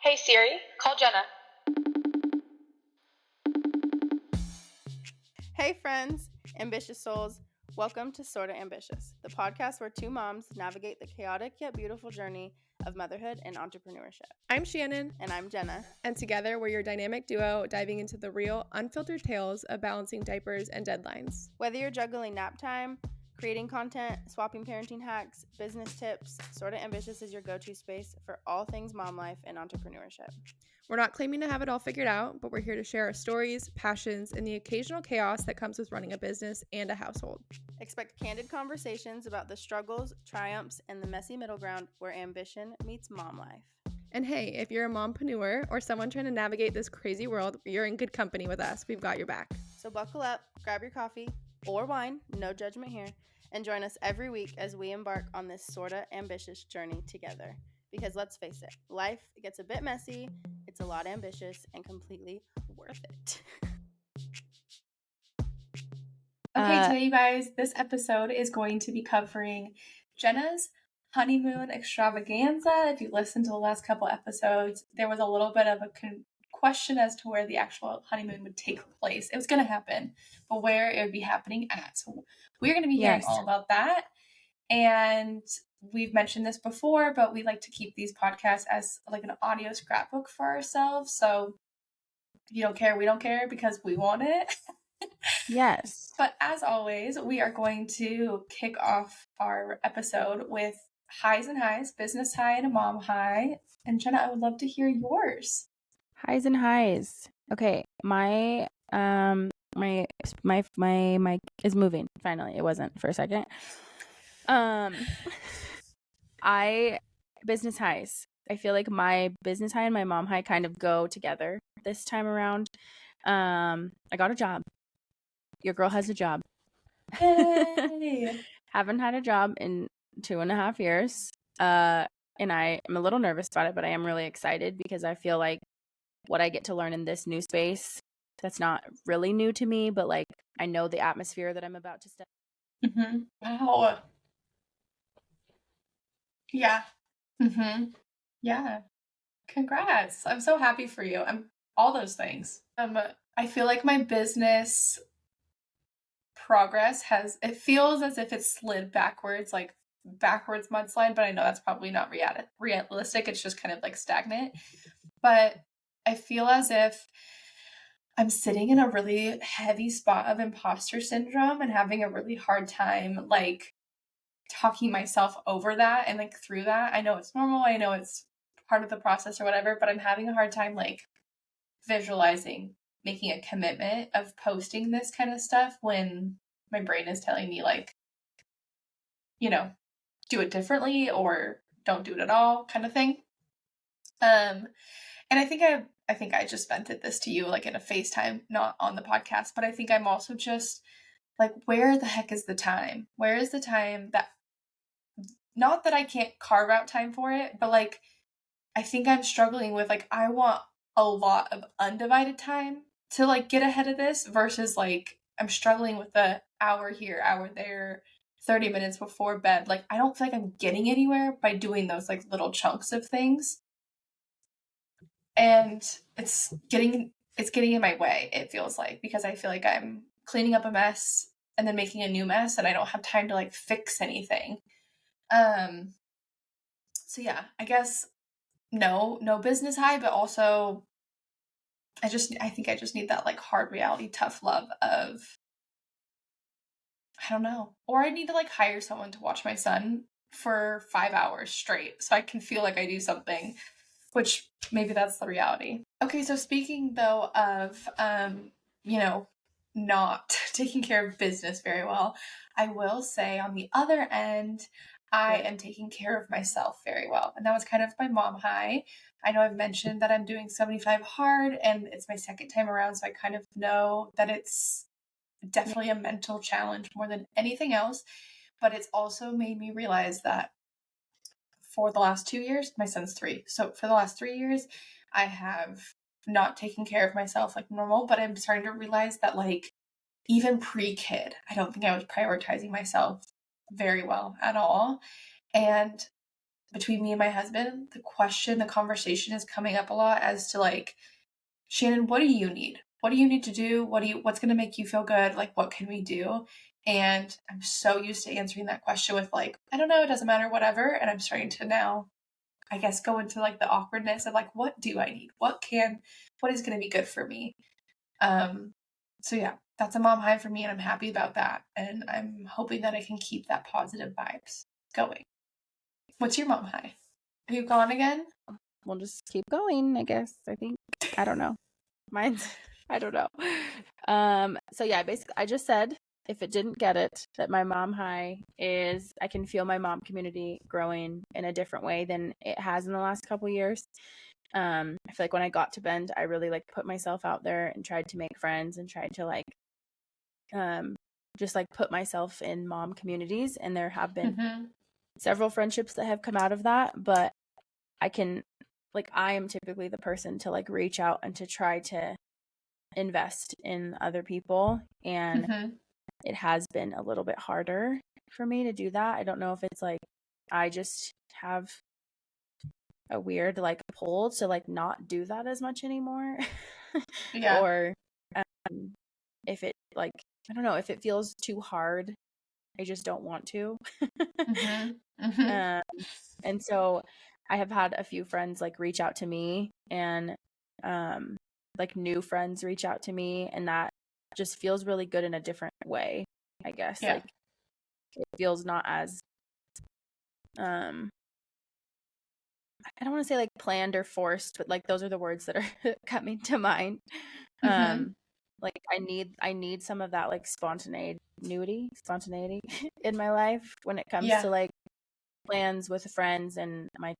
Hey Siri, call Jenna. Hey friends, ambitious souls, welcome to Sorta Ambitious, the podcast where two moms navigate the chaotic yet beautiful journey of motherhood and entrepreneurship. I'm Shannon. And I'm Jenna. And together we're your dynamic duo diving into the real, unfiltered tales of balancing diapers and deadlines. Whether you're juggling nap time, creating content, swapping parenting hacks, business tips, Sorta Ambitious is your go-to space for all things mom life and entrepreneurship. We're not claiming to have it all figured out, but we're here to share our stories, passions, and the occasional chaos that comes with running a business and a household. Expect candid conversations about the struggles, triumphs, and the messy middle ground where ambition meets mom life. And hey, if you're a mompreneur or someone trying to navigate this crazy world, you're in good company with us. We've got your back. So buckle up, grab your coffee or wine, no judgment here, and join us every week as we embark on this sorta ambitious journey together. Because let's face it, life gets a bit messy, it's a lot ambitious, and completely worth it. Okay, today, you guys, this episode is going to be covering Jenna's honeymoon extravaganza. If you listened to the last couple episodes, there was a little bit of a question as to where the actual honeymoon would take place. It was going to happen, but where it would be happening at. So we're going to be hearing all about that. And we've mentioned this before, but we like to keep these podcasts as like an audio scrapbook for ourselves. So if you don't care, we don't care because we want it. Yes. But as always, we are going to kick off our episode with highs and highs, business high and a mom high. And Jenna, I would love to hear yours. Highs and highs. Okay, my mic is moving. Finally, it wasn't for a second. Business highs. I feel like my business high and my mom high kind of go together this time around. I got a job. Your girl has a job. Hey. Haven't had a job in 2.5 years. And I am a little nervous about it, but I am really excited because I feel like what I get to learn in this new space, that's not really new to me, but like I know the atmosphere that I'm about to step. Mm-hmm. Wow. Yeah. Mm-hmm. Yeah. Congrats. I'm so happy for you. I'm all those things. I feel like my business progress it feels as if it's slid backwards, like backwards mudslide, but I know that's probably not realistic. It's just kind of like stagnant. But I feel as if I'm sitting in a really heavy spot of imposter syndrome and having a really hard time like talking myself over that and like through that. I know it's normal. I know it's part of the process or whatever, but I'm having a hard time like visualizing making a commitment of posting this kind of stuff when my brain is telling me like, you know, do it differently or don't do it at all kind of thing. And I think I just vented this to you like in a FaceTime, not on the podcast, but I think I'm also just like, where the heck is the time? Where is the time that, not that I can't carve out time for it, but like, I think I'm struggling with like, I want a lot of undivided time to like get ahead of this versus like, I'm struggling with the hour here, hour there, 30 minutes before bed. Like, I don't feel like I'm getting anywhere by doing those like little chunks of things. And it's getting in my way, it feels like, because I feel like I'm cleaning up a mess and then making a new mess and I don't have time to like fix anything. So yeah, I guess no business high, but also I think I just need that like hard reality, tough love of, I don't know. Or I need to like hire someone to watch my son for 5 hours straight so I can feel like I do something, which maybe that's the reality. Okay, so speaking though of, not taking care of business very well, I will say on the other end, I am taking care of myself very well. And that was kind of my mom high. I know I've mentioned that I'm doing 75 hard and it's my second time around. So I kind of know that it's definitely a mental challenge more than anything else. But it's also made me realize that for the last 2 years, my son's 3. So for the last 3 years, I have not taken care of myself like normal, but I'm starting to realize that like even pre-kid, I don't think I was prioritizing myself very well at all. And between me and my husband, the conversation is coming up a lot as to like, Shannon, what do you need? What do you need to do? What's going to make you feel good? Like, what can we do? And I'm so used to answering that question with like, I don't know, it doesn't matter, whatever. And I'm starting to now, I guess, go into like the awkwardness of like, what do I need? What is going to be good for me? So yeah, that's a mom high for me, and I'm happy about that. And I'm hoping that I can keep that positive vibes going. What's your mom high? Are you gone again? We'll just keep going, I guess. I think. I don't know. Mine's, I don't know. So yeah, basically, I just said, if it didn't get it, that my mom high is I can feel my mom community growing in a different way than it has in the last couple years. I feel like when I got to Bend, I really like put myself out there and tried to make friends and tried to like, just like put myself in mom communities. And there have been several friendships that have come out of that, but I am typically the person to like reach out and to try to invest in other people. And it has been a little bit harder for me to do that. I don't know if it's like, I just have a weird like pull to like not do that as much anymore. Yeah. Or if it like, I don't know, if it feels too hard, I just don't want to. And so I have had a few friends like reach out to me, and like new friends reach out to me, and that just feels really good in a different way, I guess. Yeah. Like it feels not as I don't want to say like planned or forced, but like those are the words that are coming to mind. Like I need some of that like spontaneity in my life when it comes to like plans with friends and my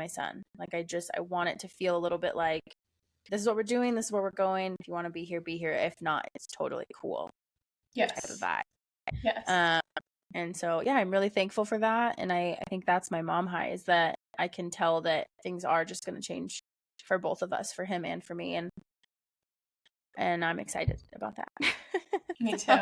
son. Like I want it to feel a little bit like, this is what we're doing, this is where we're going. If you want to be here, be here. If not, it's totally cool. Yes. Type of vibe. Yes. And so yeah, I'm really thankful for that. And I think that's my mom high, is that I can tell that things are just going to change for both of us, for him and for me. And I'm excited about that. Me too.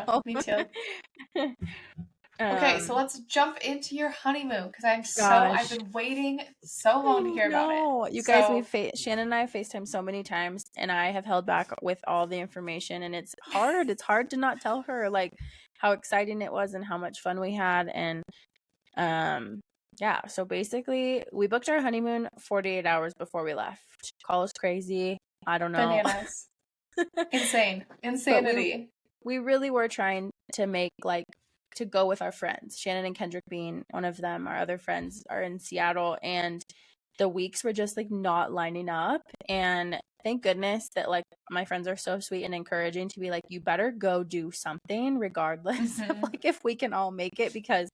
Okay, so let's jump into your honeymoon, because I've been waiting so long to hear about it. You guys, Shannon and I have FaceTime so many times, and I have held back with all the information, and it's hard. It's hard to not tell her like how exciting it was and how much fun we had. And yeah, so basically we booked our honeymoon 48 hours before we left. Call us crazy. I don't know. Bananas. Insanity. We really were trying to make to go with our friends, Shannon and Kendrick being one of them. Our other friends are in Seattle, and the weeks were just like not lining up. And thank goodness that like my friends are so sweet and encouraging to be like, you better go do something regardless of like if we can all make it, because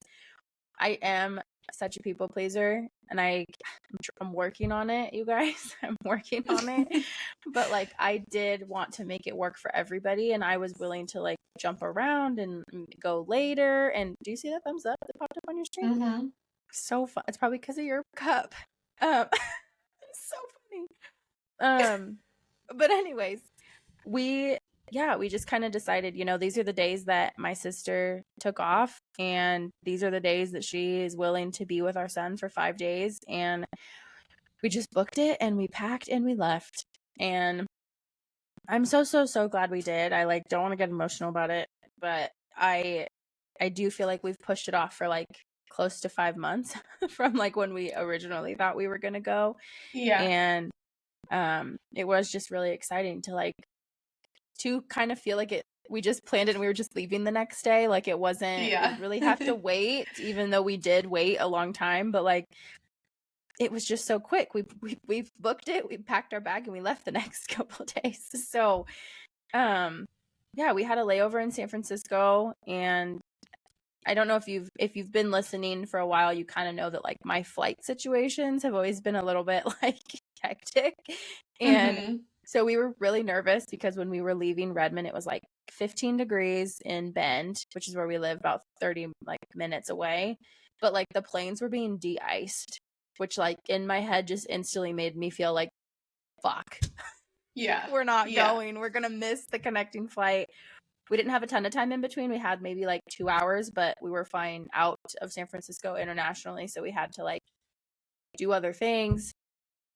I am such a people pleaser, and I'm working on it, you guys. I'm working on it. But like I did want to make it work for everybody, and I was willing to like jump around and go later. And do you see that thumbs up that popped up on your screen? So fun. It's probably because of your cup. It's so funny. But anyways, we just kind of decided, these are the days that my sister took off, and these are the days that she is willing to be with our son for 5 days. And we just booked it, and we packed, and we left. And I'm so glad we did. I like don't want to get emotional about it, but I do feel like we've pushed it off for like close to 5 months from like when we originally thought we were going to go. Yeah. And it was just really exciting to kind of feel like we just planned it and we were just leaving the next day. Like it wasn't, we didn't really have to wait, even though we did wait a long time, but like it was just so quick. We booked it, we packed our bag, and we left the next couple of days. So, yeah, we had a layover in San Francisco, and I don't know if you've been listening for a while, you kind of know that like my flight situations have always been a little bit like hectic. And so we were really nervous because when we were leaving Redmond, it was like 15 degrees in Bend, which is where we live, about 30 like minutes away. But like the planes were being de-iced, which like in my head just instantly made me feel like, fuck. Yeah. We're not going. We're going to miss the connecting flight. We didn't have a ton of time in between. We had maybe like 2 hours, but we were flying out of San Francisco internationally. So we had to like do other things.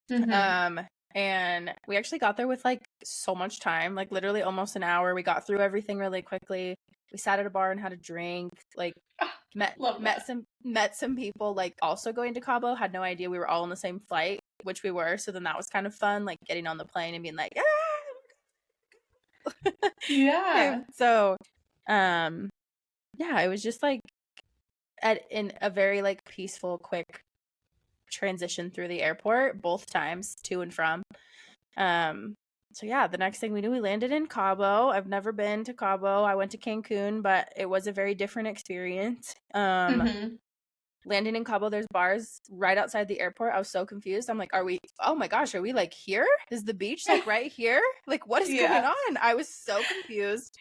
Mhm. And we actually got there with like so much time, like literally almost an hour. We got through everything really quickly. We sat at a bar and had a drink, like Ah, love met that. some people like also going to Cabo. Had no idea we were all on the same flight, which we were. So then that was kind of fun, like getting on the plane and being like, ah! Yeah. So yeah, it was just like in a very like peaceful, quick transition through the airport both times, to and from. So yeah, the next thing we knew, we landed in Cabo. I've never been to Cabo. I went to Cancun, but it was a very different experience. Mhm. Landing in Cabo, there's bars right outside the airport. I was so confused. I'm like, oh my gosh, are we like here? Is the beach like right here? Like, what is going Yeah. on? I was so confused.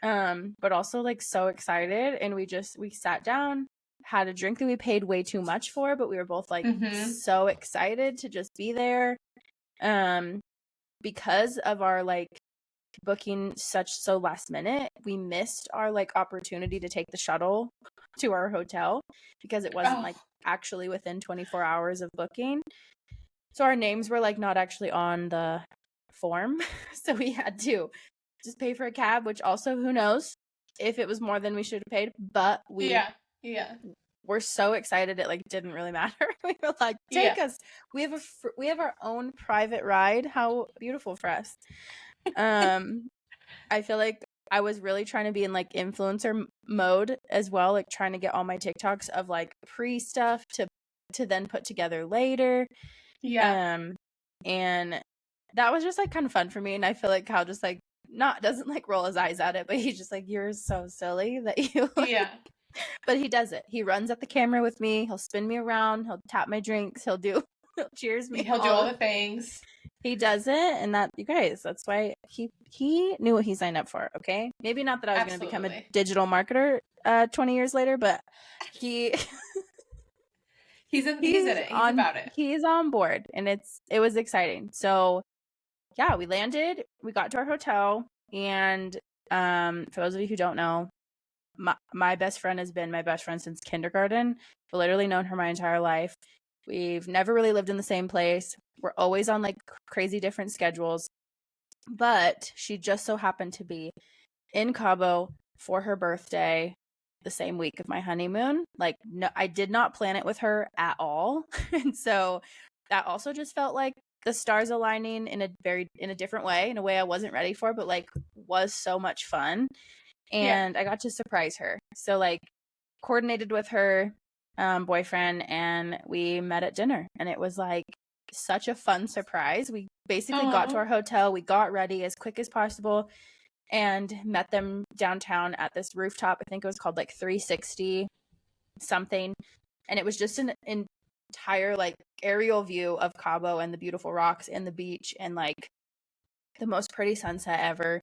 But also like so excited. And we sat down, had a drink that we paid way too much for, but we were both like Mhm. so excited to just be there. Because of our like booking so last minute, we missed our like opportunity to take the shuttle to our hotel because it wasn't Oh. like actually within 24 hours of booking. So our names were like not actually on the form. So we had to just pay for a cab, which also who knows if it was more than we should have paid, but we Yeah. Yeah. were so excited it like didn't really matter. We were like, Yeah. take us. We have our own private ride. How beautiful for us. I feel like I was really trying to be in like influencer mode as well, like trying to get all my TikToks of like pre stuff to then put together later. Yeah. And that was just like kind of fun for me. And I feel like Kyle just like doesn't like roll his eyes at it, but he's just like, you're so silly that you like. Yeah. But he does it. He runs at the camera with me. He'll spin me around. He'll tap my drinks. He'll cheers me. He'll do all the things. He does it, and that, you guys, that's why he knew what he signed up for. Okay, maybe not that I was going to become a Absolutely. digital marketer 20 years later, but he He's in it. He's about it. he's on board, and it was exciting. So yeah, we landed, we got to our hotel, and for those of you who don't know, my best friend has been my best friend since kindergarten. I've literally known her my entire life. We've never really lived in the same place. We're always on like crazy different schedules. But she just so happened to be in Cabo for her birthday the same week of my honeymoon. Like, no, I did not plan it with her at all. And so that also just felt like the stars aligning in a different way, in a way I wasn't ready for, but like was so much fun. And I got to surprise her. So like coordinated with her boyfriend, and we met at dinner, and it was like such a fun surprise. We basically got to our hotel, we got ready as quick as possible, and met them downtown at this rooftop. I think it was called like 360 something, and it was just an entire like aerial view of Cabo and the beautiful rocks and the beach and like the most pretty sunset ever.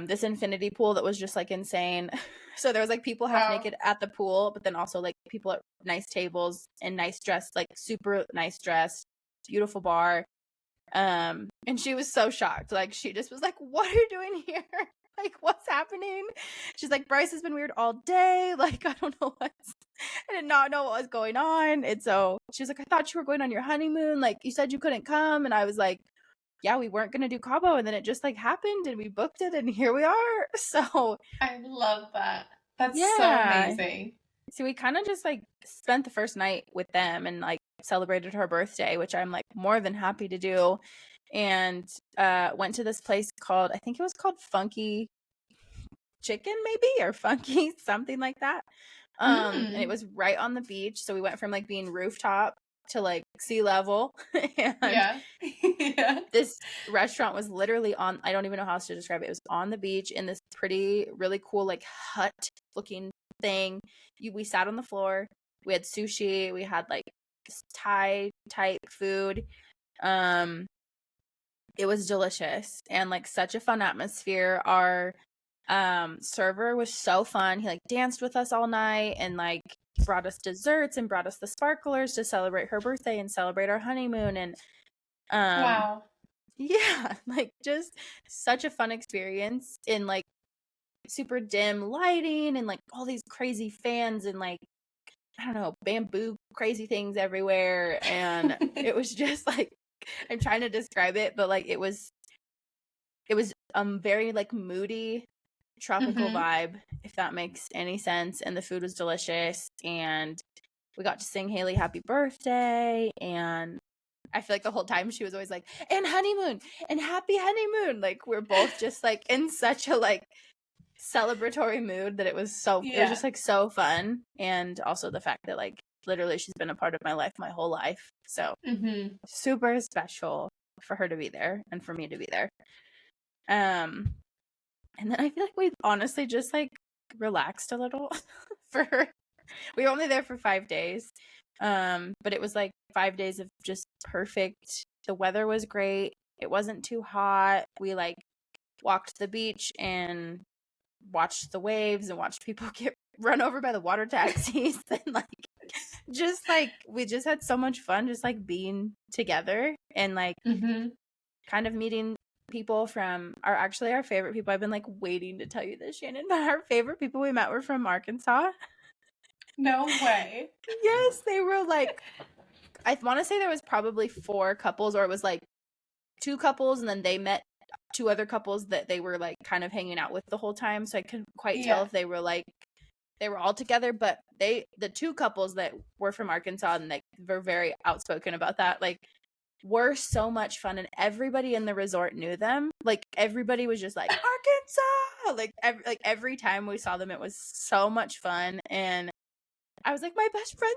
This infinity pool that was just like insane. So there was like people half naked at the pool, but then also like people at nice tables and nice dressed, like super nice dressed, beautiful bar. And she was so shocked. Like she just was like, "What are you doing here? Like what's happening?" She's like, "Bryce has been weird all day. Like I don't know what's I did not know what was going on." And so she was like, "I thought you were going on your honeymoon. Like you said you couldn't come." And I was like, yeah, we weren't going to do Cabo, and then it just like happened and we booked it and here we are. So I love that. That's so yeah. amazing. So we kind of just like spent the first night with them and like celebrated her birthday, which I'm like more than happy to do. And went to this place called, I think it was called Funky Chicken maybe, or Funky something like that. And it was right on the beach. So we went from like being rooftop to like sea level. And yeah. this restaurant was literally on, I don't even know how else to describe it. It was on the beach in this pretty, really cool, like hut looking thing. We sat on the floor. We had sushi. We had like Thai type food. It was delicious and like such a fun atmosphere. Our server was so fun. He like danced with us all night and like brought us desserts and brought us the sparklers to celebrate her birthday and celebrate our honeymoon. And wow. Yeah, like just such a fun experience in like super dim lighting and like all these crazy fans and like I don't know, bamboo crazy things everywhere. And it was just like, I'm trying to describe it, but like it was very like moody tropical vibe, if that makes any sense. And the food was delicious, and we got to sing Haley happy birthday. And I feel like the whole time she was always like, and honeymoon and happy honeymoon. Like we're both just like in such a like celebratory mood that it was just like so fun. And also the fact that like literally she's been a part of my life my whole life, so super special for her to be there and for me to be there. And then I feel like we honestly just like relaxed a little for her. We were only there for 5 days, but it was like 5 days of just perfect. The weather was great, it wasn't too hot. We like walked the beach and watched the waves and watched people get run over by the water taxis. And like just like we just had so much fun just like being together and like kind of meeting people from our favorite people. I've been like waiting to tell you this, Shannon, but our favorite people we met were from Arkansas. No way. Yes, they were like, I want to say there was probably 4 couples, or it was like 2 couples and then they met 2 other couples that they were like kind of hanging out with the whole time, so I couldn't quite tell if they were like they were all together. But the 2 couples that were from Arkansas and they were very outspoken about that, like were so much fun, and everybody in the resort knew them. Like everybody was just like Arkansas, like every time we saw them it was so much fun. And I was like, my best friend's